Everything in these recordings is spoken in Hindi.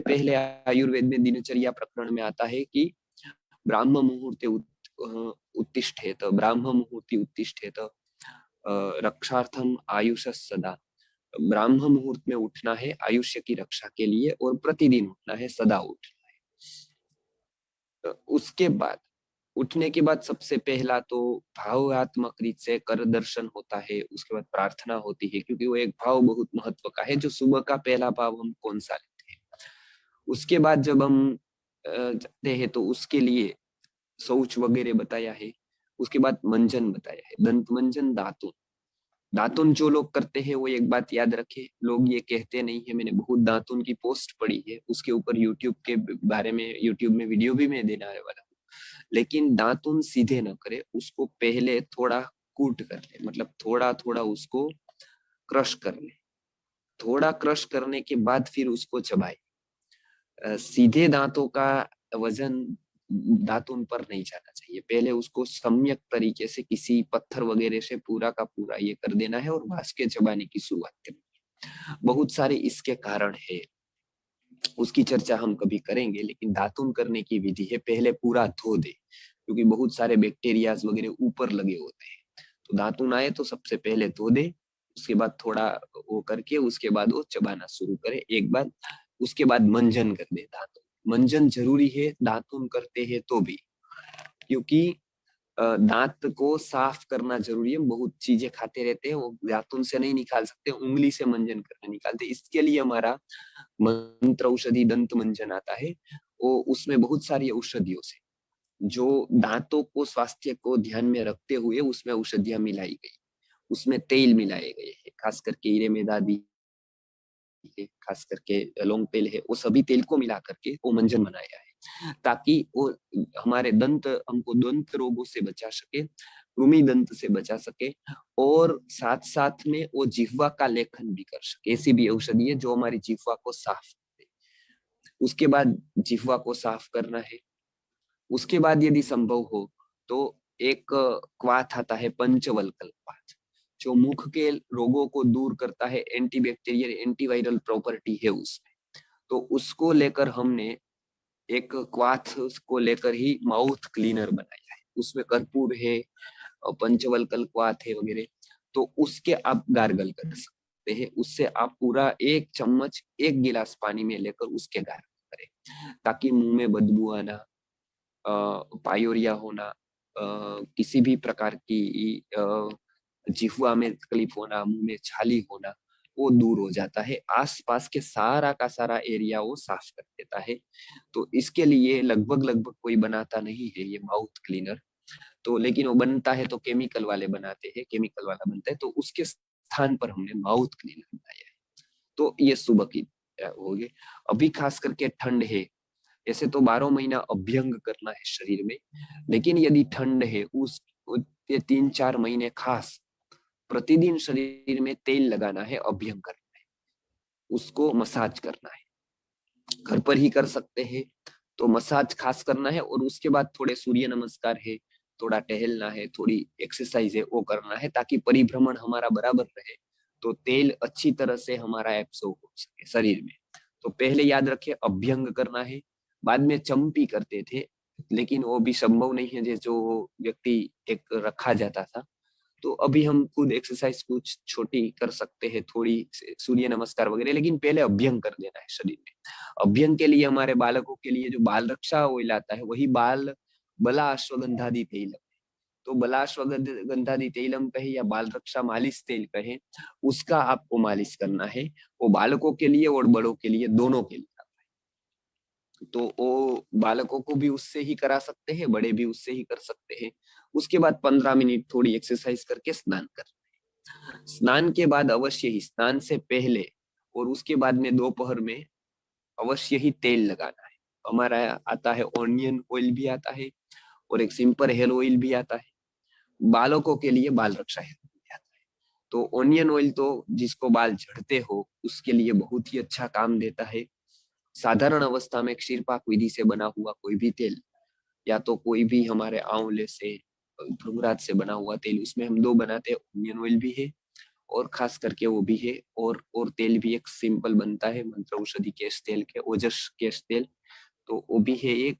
पहले आयुर्वेद में दिनचर्या प्रकरण में आता है कि ब्राह्म मुहूर्ते उत्तिष्ठेत, ब्राह्म मुहूर्ति उत्तिष्ठेत, रक्षार्थम आयुष सदा। ब्राह्म मुहूर्त में उठना है आयुष्य की रक्षा के लिए, और प्रतिदिन उठना है, सदा उठना है। उसके बाद उठने के बाद सबसे पहला तो भावात्मक रीत से कर दर्शन होता है, उसके बाद प्रार्थना होती है, क्योंकि वो एक भाव बहुत महत्व का है। जो सुबह का पहला भाव हम कौन सा लेते हैं, उसके बाद जब हम जाते हैं तो उसके लिए शौच वगैरह बताया है। उसके बाद मंजन बताया है, दंत मंजन, दातुन। दातुन जो लोग करते हैं वो एक बात याद रखे, लोग ये कहते नहीं है, मैंने बहुत दातुन की पोस्ट पढ़ी है, उसके ऊपर यूट्यूब के बारे में, यूट्यूब में वीडियो भी मैं देने वाला हूँ। लेकिन दातुन सीधे न करे, उसको पहले थोड़ा कूट कर ले, मतलब थोड़ा थोड़ा उसको क्रश कर ले। थोड़ा क्रश करने के बाद फिर उसको चबाए। सीधे दांतों का वजन दातुन पर नहीं जाना चाहिए, पहले उसको सम्यक तरीके से किसी पत्थर वगैरह से पूरा का पूरा ये कर देना है और घास के चबाने की शुरुआत करनी है। बहुत सारे इसके कारण है, उसकी चर्चा हम कभी करेंगे, लेकिन दातुन करने की विधि है पहले पूरा धो दे, क्योंकि बहुत सारे बैक्टीरियाज वगैरह ऊपर लगे होते हैं। तो दातुन आए तो सबसे पहले धो दे, उसके बाद थोड़ा वो करके उसके बाद वो चबाना शुरू करे एक बार। उसके बाद मंजन कर दे दातुन। मंजन जरूरी है दातुन करते हैं तो भी, क्योंकि दांत को साफ करना जरूरी है। बहुत चीजें खाते रहते हैं, वो दातुन से नहीं निकाल सकते, उंगली से मंजन करके निकालते। इसके लिए हमारा मंत्र औषधि दंत मंजन आता है, वो उसमें बहुत सारी औषधियों से, जो दांतों को स्वास्थ्य को ध्यान में रखते हुए उसमें औषधियां मिलाई गई, उसमें तेल मिलाए गए हैं, खास करके हीरे में दादी है, खास करके लौंग तेल है, वो सभी तेल को मिला करके वो मंजन बनाया है, ताकि वो हमारे दंत, हमको दंत रोगों से बचा सके, कृमि दंत से बचा सके, और साथ साथ में वो जिह्वा का लेखन भी कर सके। ऐसी भी औषधि है जो हमारी जिह्वा को साफ करे। उसके बाद जिह्वा को साफ करना है। उसके बाद यदि संभव हो तो एक क्वाथ आता है, पंचवल्कल क्वाथ, जो मुख के रोगों को दूर करता है, एंटीबैक्टीरियल एंटीवायरल प्रॉपर्टी है उसमें। तो उसको लेकर हमने एक क्वाथ को लेकर ही माउथ क्लीनर बनाया है, उसमें कर्पूर है और पंचवल्कल क्वाथ है वगैरह। तो उसके आप गार्गल कर सकते हैं, उससे आप पूरा एक चम्मच एक गिलास पानी में लेकर उसके गार्गल करें, ताकि मुंह में बदबू आना, पायोरिया होना, किसी भी प्रकार की जिह्वा में तकलीफ होना, मुंह में छाली होना, वो दूर हो जाता है। आसपास के सारा का सारा एरिया वो साफ कर देता है। तो इसके लिए लगभग लगभग कोई बनाता नहीं है ये माउथ क्लीनर, तो लेकिन वो बनता है तो केमिकल वाले बनाते हैं, केमिकल वाला बनता है, तो उसके स्थान पर हमने माउथ क्लीनर बनाया है। तो ये सुबह की हो गई। अभी खास करके ठंड है, ऐसे तो 12 महीना अभ्यंग करना है शरीर में, लेकिन यदि ठंड है उस ये 3-4 महीने खास प्रतिदिन शरीर में तेल लगाना है, अभ्यंग करना है, उसको मसाज करना है। घर पर ही कर सकते हैं तो मसाज खास करना है, और उसके बाद थोड़े सूर्य नमस्कार है, थोड़ा टहलना है, थोड़ी एक्सरसाइज है वो करना है, ताकि परिभ्रमण हमारा बराबर रहे, तो तेल अच्छी तरह से हमारा एब्सॉर्ब हो सके शरीर में। तो पहले याद रखे अभ्यंग करना है। बाद में चंपी करते थे, लेकिन वो भी संभव नहीं है, जो व्यक्ति एक रखा जाता था। तो अभी हम खुद एक्सरसाइज कुछ छोटी कर सकते हैं, थोड़ी सूर्य नमस्कार वगैरह, लेकिन पहले अभ्यंग कर देना है शरीर में। अभ्यंग के लिए हमारे बालकों के लिए जो बाल रक्षा ऑयल आता है, वही बला अश्वगंधादि तेल। तो बला अश्वगंधादि तेलम कहे या बाल रक्षा मालिश तेल कहे, उसका आपको मालिश करना है। वो बालकों के लिए और बड़ों के लिए, दोनों के लिए। तो वो बालकों को भी उससे ही करा सकते हैं, बड़े भी उससे ही कर सकते हैं। उसके बाद 15 मिनट थोड़ी एक्सरसाइज करके स्नान कर। स्नान के बाद अवश्य ही, स्नान से पहले और उसके बाद में दोपहर में अवश्य ही तेल लगाना है। हमारा आता है ऑनियन ऑयल भी आता है, और एक सिंपल हेयर ऑयल भी आता है। बालकों के लिए बाल रक्षा हेयर ऑयल भी आता है। तो ऑनियन ऑयल तो जिसको बाल झड़ते हो उसके लिए बहुत ही अच्छा काम देता है। साधारण अवस्था में क्षीरपाक विधि से बना हुआ कोई भी तेल, या तो कोई भी हमारे आंवले से, भृंगराज से बना हुआ तेल, उसमें हम दो बनाते हैं, ऑनियन ऑयल भी है और खास करके वो भी है। और तेल भी एक सिंपल बनता है, मंत्र औषधि केश तेल के ओजस केश तेल, तो वो भी है एक।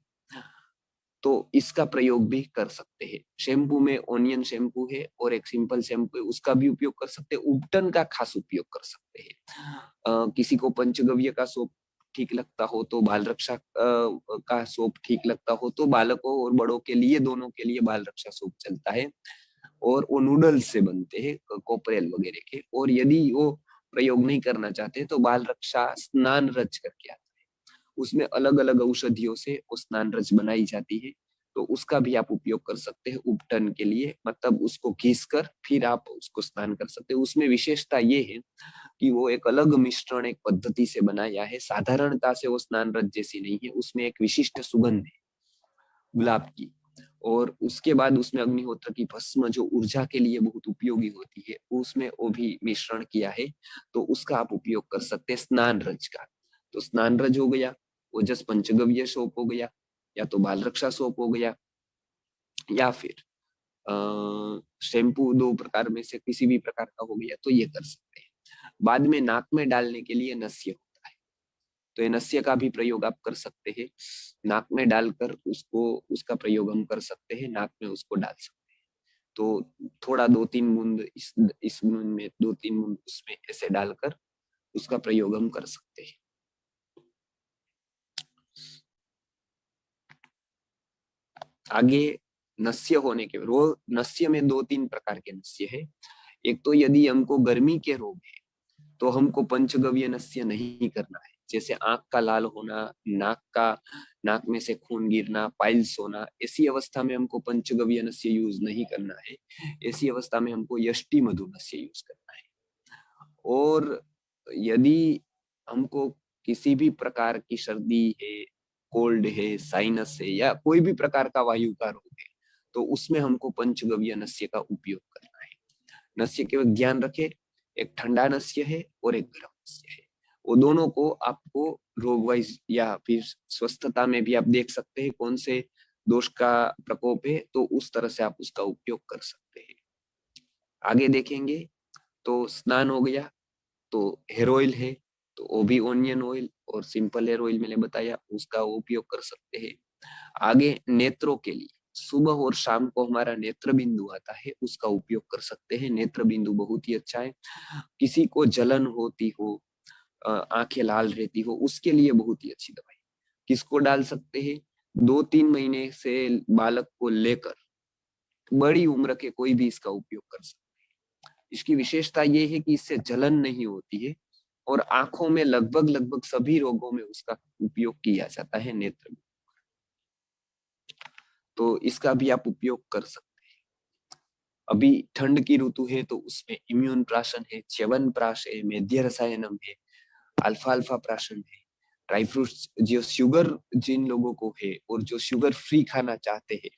तो इसका प्रयोग भी कर सकते हैं। शैम्पू में ओनियन शैम्पू है और एक सिंपल शैम्पू है, उसका भी उपयोग कर सकते हैं। उपटन का खास उपयोग कर सकते हैं। किसी को पंचगव्य का सोप ठीक लगता हो तो बाल रक्षा का सोप ठीक लगता हो तो बालकों और बड़ों के लिए, दोनों के लिए बाल रक्षा सोप चलता है। और वो नूडल्स से बनते हैं, कोपरेल वगैरह के। और यदि वो प्रयोग नहीं करना चाहते तो बाल रक्षा स्नान रज करके आता है, उसमें अलग अलग औषधियों से वो स्नान रज बनाई जाती है। तो उसका भी आप उपयोग कर सकते हैं उपटन के लिए, मतलब उसको घिस कर फिर आप उसको स्नान कर सकते हैं। उसमें विशेषता ये है कि वो एक अलग मिश्रण, एक पद्धति से बनाया है। साधारणता से वो स्नान रज जैसी नहीं है, उसमें एक विशिष्ट सुगंध है गुलाब की। और उसके बाद उसमें अग्निहोत्र की भस्म जो ऊर्जा के लिए बहुत उपयोगी होती है, उसमें वो भी मिश्रण किया है। तो उसका आप उपयोग कर सकते हैं स्नान रज का। तो स्नान रज हो गया, ओजस पंचगव्य सोप हो गया, या तो बाल रक्षा सोप हो गया, या फिर शैम्पू, दो प्रकार में से किसी भी प्रकार का हो गया, तो ये कर सकते हैं। बाद में नाक में डालने के लिए नस्य होता है, तो ये नस्य का भी प्रयोग आप कर सकते हैं। नाक में डालकर उसको, उसका प्रयोग हम कर सकते हैं, नाक में उसको डाल सकते हैं। तो थोड़ा 2-3 बूंद इस बूंद में, 2-3 बूंद उसमें ऐसे डालकर उसका प्रयोग हम कर सकते हैं। आगे नस्य होने के, रो नस्य में 2-3 प्रकार के नस्य है। एक तो यदि हमको गर्मी के रोग है तो हमको पंचगव्य नस्य नहीं करना है। जैसे आंख का लाल होना, नाक में से खून गिरना, पाइल्स होना, ऐसी अवस्था में हमको पंचगव्य नस्य यूज नहीं करना है। ऐसी अवस्था में हमको यष्टि मधु नस्य यूज करना है। और यदि हमको किसी भी प्रकार की सर्दी है, कोल्ड है, साइनस है, या कोई भी प्रकार का वायु का रोग है, तो उसमें हमको पंचगव्य नस्य का उपयोग करना है। नस्य के ध्यान रखें, एक ठंडा नस्य है और एक गर्म नस्य है। वो दोनों को आपको रोग वाइज या फिर स्वस्थता में भी आप देख सकते हैं कौन से दोष का प्रकोप है, तो उस तरह से आप उसका उपयोग कर सकते हैं। आगे देखेंगे तो स्नान हो गया, तो हेयर ऑयल है, तो वो भी ओनियन ऑयल और सिंपल हेयर ऑयल मैंने बताया, उसका उपयोग कर सकते हैं। आगे नेत्रों के लिए सुबह और शाम को हमारा नेत्र बिंदु आता है, उसका उपयोग कर सकते हैं। नेत्र बिंदु बहुत ही अच्छा है। किसी को जलन होती हो, आंखें लाल रहती हो, उसके लिए बहुत ही अच्छी दवाई। किसको डाल सकते हैं? 2-3 महीने से बालक को लेकर बड़ी उम्र के कोई भी इसका उपयोग कर सकते हैं। इसकी विशेषता ये है कि इससे जलन नहीं होती है और आंखों में लगभग लगभग सभी रोगों में उसका उपयोग किया जाता है नेत्र। तो इसका भी आप उपयोग कर सकते हैं। अभी ठंड की ऋतु है तो उसमें इम्यून प्राशन है, च्यवनप्राश है, मेध्य रसायनम है, अल्फा अल्फा प्राशन है, ड्राई फ्रूट्स। जो शुगर जिन लोगों को है और जो शुगर फ्री खाना चाहते हैं,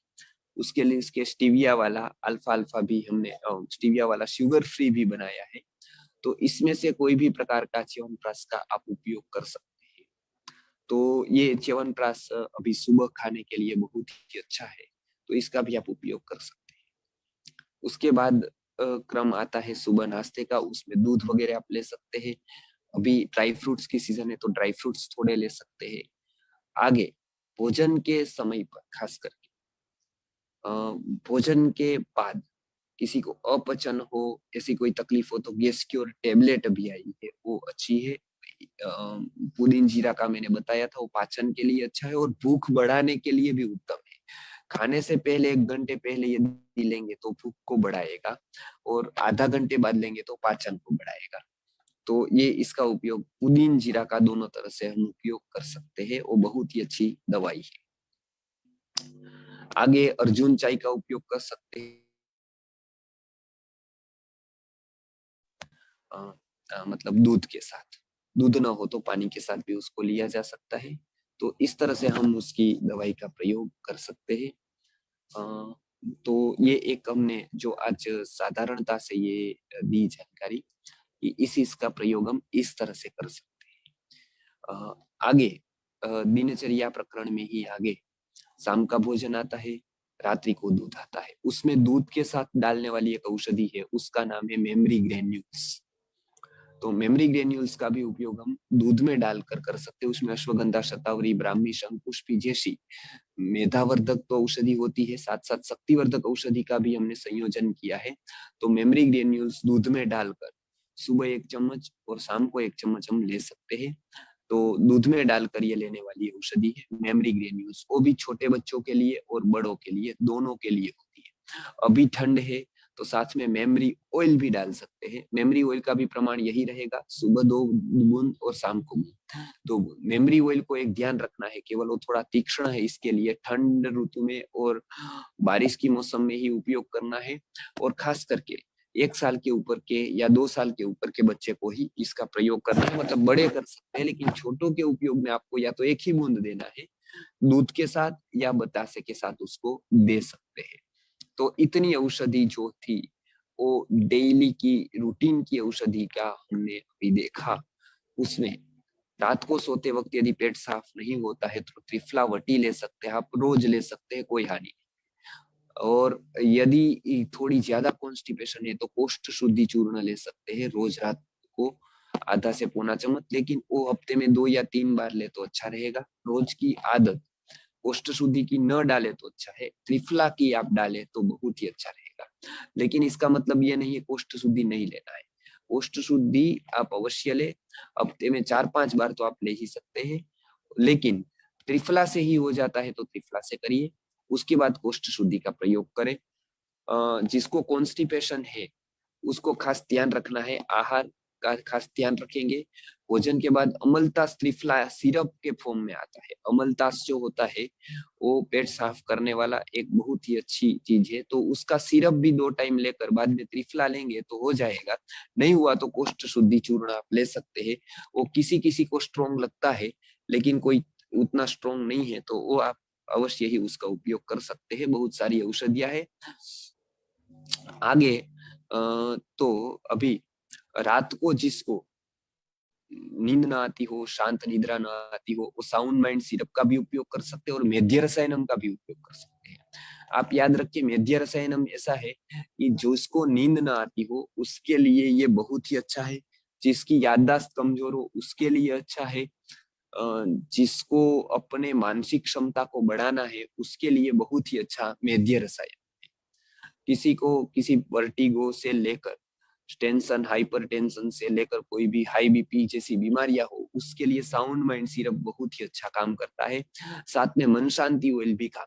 उसके लिए इसके स्टीविया वाला अल्फा अल्फा भी हमने, स्टीविया वाला शुगर फ्री भी बनाया है। तो इसमें से कोई भी प्रकार का च्यवनप्राश का आप उपयोग कर सकते हैं। तो ये च्यवनप्राश अभी सुबह खाने के लिए बहुत ही अच्छा है, तो इसका भी आप उपयोग कर सकते हैं। उसके बाद क्रम आता है सुबह नाश्ते का, उसमें दूध वगैरह आप ले सकते हैं। अभी ड्राई फ्रूट्स की सीजन है तो ड्राई फ्रूट्स थोड़े ले सकते हैं। आगे भोजन के समय पर खास करके भोजन के बाद किसी को अपचन हो, ऐसी कोई तकलीफ हो, तो गैस की और टेबलेट अभी आई है, वो अच्छी है। पुदीन जीरा का मैंने बताया था, वो पाचन के लिए अच्छा है और भूख बढ़ाने के लिए भी उत्तम है। खाने से पहले 1 घंटे पहले यदि लेंगे तो भूख को बढ़ाएगा, और आधा घंटे बाद लेंगे तो पाचन को बढ़ाएगा। तो ये इसका उपयोग पुदीन जीरा का दोनों तरह से हम उपयोग कर सकते हैं, वो बहुत ही अच्छी दवाई है। आगे अर्जुन चाय का उपयोग कर सकते हैं। मतलब दूध के साथ, दूध ना हो तो पानी के साथ भी उसको लिया जा सकता है। तो इस तरह से हम उसकी दवाई का प्रयोग कर सकते हैं। तो ये एक हमने जो आज साधारणता से ये दी जानकारी कि इसका प्रयोग हम इस तरह से कर सकते हैं। आगे दिनचर्या प्रकरण में ही आगे शाम का भोजन आता है, रात्रि को दूध आता है, उसमें दूध के साथ डालने वाली एक औषधि है, उसका नाम है मेमरी ग्रेन्यूल्स। तो मेमरी ग्रेन्यूल्स का भी उपयोग हम दूध में डालकर कर सकते हैं। उसमें अश्वगंधा, शतावरी, ब्राह्मी, शंखपुष्पी जैसी मेधावर्धक तो औषधि होती है, साथ साथ शक्तिवर्धक औषधि का भी हमने संयोजन किया है। तो मेमरी ग्रेन्यूल्स दूध में डालकर सुबह 1 चम्मच और शाम को 1 चम्मच हम ले सकते हैं। तो दूध में डालकर ये लेने वाली औषधि है मेमरी ग्रेन्यूल्स। वो भी छोटे बच्चों के लिए और बड़ों के लिए, दोनों के लिए होती है। अभी ठंड है तो साथ में मेमरी ऑयल भी डाल सकते हैं। मेमरी ऑयल का भी प्रमाण यही रहेगा, सुबह 2 बूंद और शाम को 2 बूंद। मेमरी ऑयल को एक ध्यान रखना है, केवल वो थोड़ा तीक्ष्ण है, इसके लिए ठंड ऋतु में और बारिश की मौसम में ही उपयोग करना है। और खास करके 1 साल के ऊपर के या 2 साल के ऊपर के बच्चे को ही इसका प्रयोग करना है। मतलब बड़े कर सकते हैं, लेकिन छोटों के उपयोग में आपको या तो 1 ही बूंद देना है दूध के साथ या बतासे के साथ उसको दे सकते हैं। तो इतनी औषधि जो थी वो डेली की रूटीन की औषधि का हमने अभी देखा। उसमें रात को सोते वक्त यदि पेट साफ नहीं होता है तो त्रिफला वटी ले सकते हैं आप, रोज ले सकते हैं, कोई हानि नहीं। और यदि थोड़ी ज्यादा कॉन्स्टिपेशन है तो कोष्ठ शुद्धि चूर्ण ले सकते हैं रोज रात को आधा से पौना चम्मच, लेकिन वो हफ्ते में 2 या 3 बार ले तो अच्छा रहेगा। रोज की आदत कोष्ठ शुद्धि की न डाले तो अच्छा है, त्रिफला की आप डाले तो बहुत ही अच्छा रहेगा। लेकिन इसका मतलब ये नहीं है कोष्ठ शुद्धि नहीं लेना है। कोष्ठ शुद्धि आप अवश्य ले, हफ्ते में 4-5 बार तो आप ले ही सकते हैं, लेकिन त्रिफला से ही हो जाता है तो त्रिफला से करिए। उसके बाद कोष्ठ शुद्धि का प्रयोग करें। जिसको कॉन्स्टिपेशन है उसको खास ध्यान रखना है, आहार का खास ध्यान रखेंगे। भोजन के बाद अमलतास त्रिफला सिरप के फॉर्म में आता है। अमलतास जो होता है वो पेट साफ करने वाला एक बहुत ही अच्छी चीज है, तो उसका सिरप भी 2 टाइम लेकर बाद में त्रिफला लेंगे तो हो जाएगा। नहीं हुआ तो कोष्ठ शुद्धि चूर्ण आप ले सकते हैं। वो किसी किसी को स्ट्रोंग लगता है, लेकिन कोई उतना स्ट्रोंग नहीं है तो वो आप अवश्य ही उसका उपयोग कर सकते हैं। बहुत सारी औषधियां है। आगे तो अभी रात को जिसको नींद ना आती हो, शांत निद्रा ना आती हो, वो साउंड माइंड सिरप का भी उपयोग कर सकते हैं और मेध्य रसायनम का भी उपयोग कर सकते हैं। आप याद रखिए मेध्य रसायनम ऐसा है कि जिसको नींद ना आती हो उसके लिए ये बहुत ही अच्छा है। जिसकी याददाश्त कमजोर हो उसके लिए अच्छा है। जिसको अपने मानसिक क्षमता को बढ़ाना है उसके लिए बहुत ही अच्छा मेध्य रसायन। किसी को किसी वर्टिगो से लेकर टेंशन, हाइपर टेंशन से लेकर कोई भी हाई बीपी जैसी बीमारियां हो उसके लिए साउंड माइंड सिरप बहुत ही अच्छा काम करता है। साथ में मन शांति ऑयल भी काम।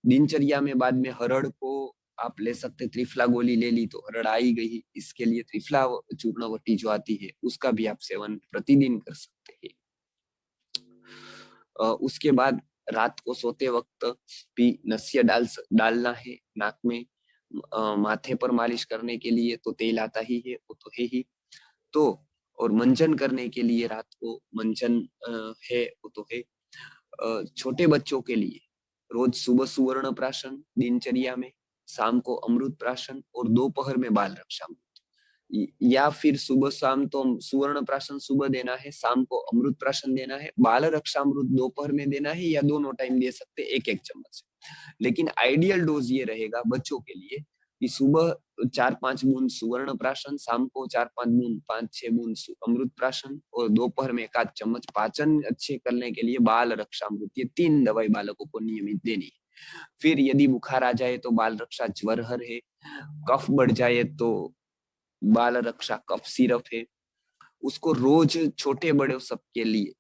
दिनचर्या में बाद में हरड़ को आप ले सकते, त्रिफला गोली ले ली तो हरड़ आ ही गई, इसके लिए त्रिफला चूर्णवटी जो आती है उसका भी आप सेवन प्रतिदिन कर सकते हैं। उसके बाद रात को सोते वक्त भी नस्य डालना है नाक में। माथे पर मालिश करने के लिए तो तेल आता ही है, वो तो है ही। तो और मंजन करने के लिए रात को मंजन है, वो तो है। छोटे बच्चों के लिए रोज सुबह सुवर्ण प्राशन दिनचर्या में, शाम को अमृत प्राशन और दोपहर में बाल रक्षा। या फिर सुबह शाम तो सुवर्ण प्राशन सुबह देना है, शाम को अमृत प्राशन देना है, बाल रक्षामृत दोपहर में देना है, या दोनों टाइम दे सकते 1-1 चम्मच। लेकिन आइडियल डोज ये रहेगा बच्चों के लिए कि सुबह 4-5 बूंद सुवर्ण प्राशन, शाम को 4-5 बूंद 5-6 बूंद अमृत प्राशन और दोपहर में 1 चम्मच। पाचन अच्छे करने के लिए बाल रक्षामृत, ये 3 दवाई बालकों को नियमित देनी है। फिर यदि बुखार आ जाए तो बाल रक्षा ज्वरहर है, कफ बढ़ जाए तो बाल रक्षा कफ सिरप है। उसको रोज छोटे बड़े सबके लिए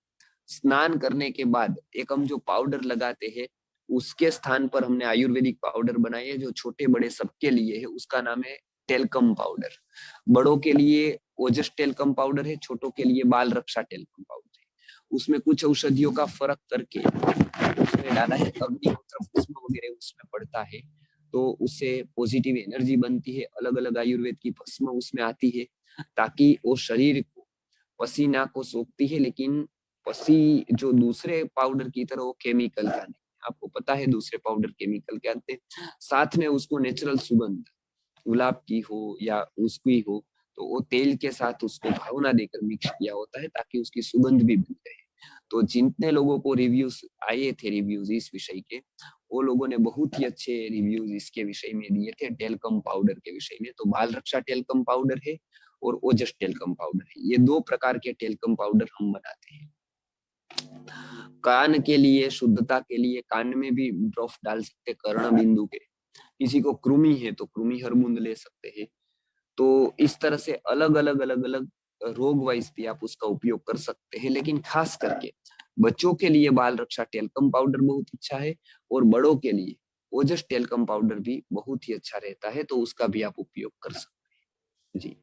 स्नान करने के बाद एक हम जो पाउडर लगाते हैं उसके स्थान पर हमने आयुर्वेदिक पाउडर बनाई है जो छोटे बड़े सबके लिए है, उसका नाम है टेल्कम पाउडर। बड़ों के लिए ओजस टेल्कम पाउडर है, छोटों के लिए बाल रक्षा टेल्कम पाउडर है। उसमें कुछ औषधियों का फर्क करके उसमें डाला है, अग्निहोत्र भस्म वगैरह उसमें पड़ता है तो उससे पॉजिटिव एनर्जी बनती है। अलग अलग आयुर्वेद की भस्म उसमें आती है ताकि वो शरीर को पसीना को सोखती है, लेकिन पसी जो दूसरे पाउडर की तरह वो केमिकल का नहीं। आपको पता है दूसरे पाउडर केमिकल के आते हैं। साथ में उसको नेचुरल सुगंध गुलाब की हो या उसकी हो तो वो तेल के साथ उसको भावना देकर मिक्स किया होता है ताकि उसकी सुगंध भी बन रहे। तो जितने लोगों को रिव्यूज आए थे रिव्यूज इस विषय के वो लोगों ने बहुत ही अच्छे रिव्यूज इसके विषय में दिए थे, टेल्कम पाउडर के विषय में। तो बाल रक्षा टेल्कम पाउडर है और ओजस टेल्कम पाउडर है, ये दो प्रकार के टेल्कम पाउडर हम बनाते हैं। कान के लिए, शुद्धता के लिए कान में भी ड्रॉप डाल सकते, कर्ण बिंदु के। किसी को कृमि है तो कृमि हर बूंद ले सकते हैं। तो इस तरह से अलग अलग अलग अलग रोग वाइज भी आप उसका उपयोग कर सकते हैं। लेकिन खास करके बच्चों के लिए बाल रक्षा टेल्कम पाउडर बहुत अच्छा है, और बड़ों के लिए ओजस टेल्कम पाउडर भी बहुत ही अच्छा रहता है, तो उसका भी आप उपयोग कर सकते हैं जी।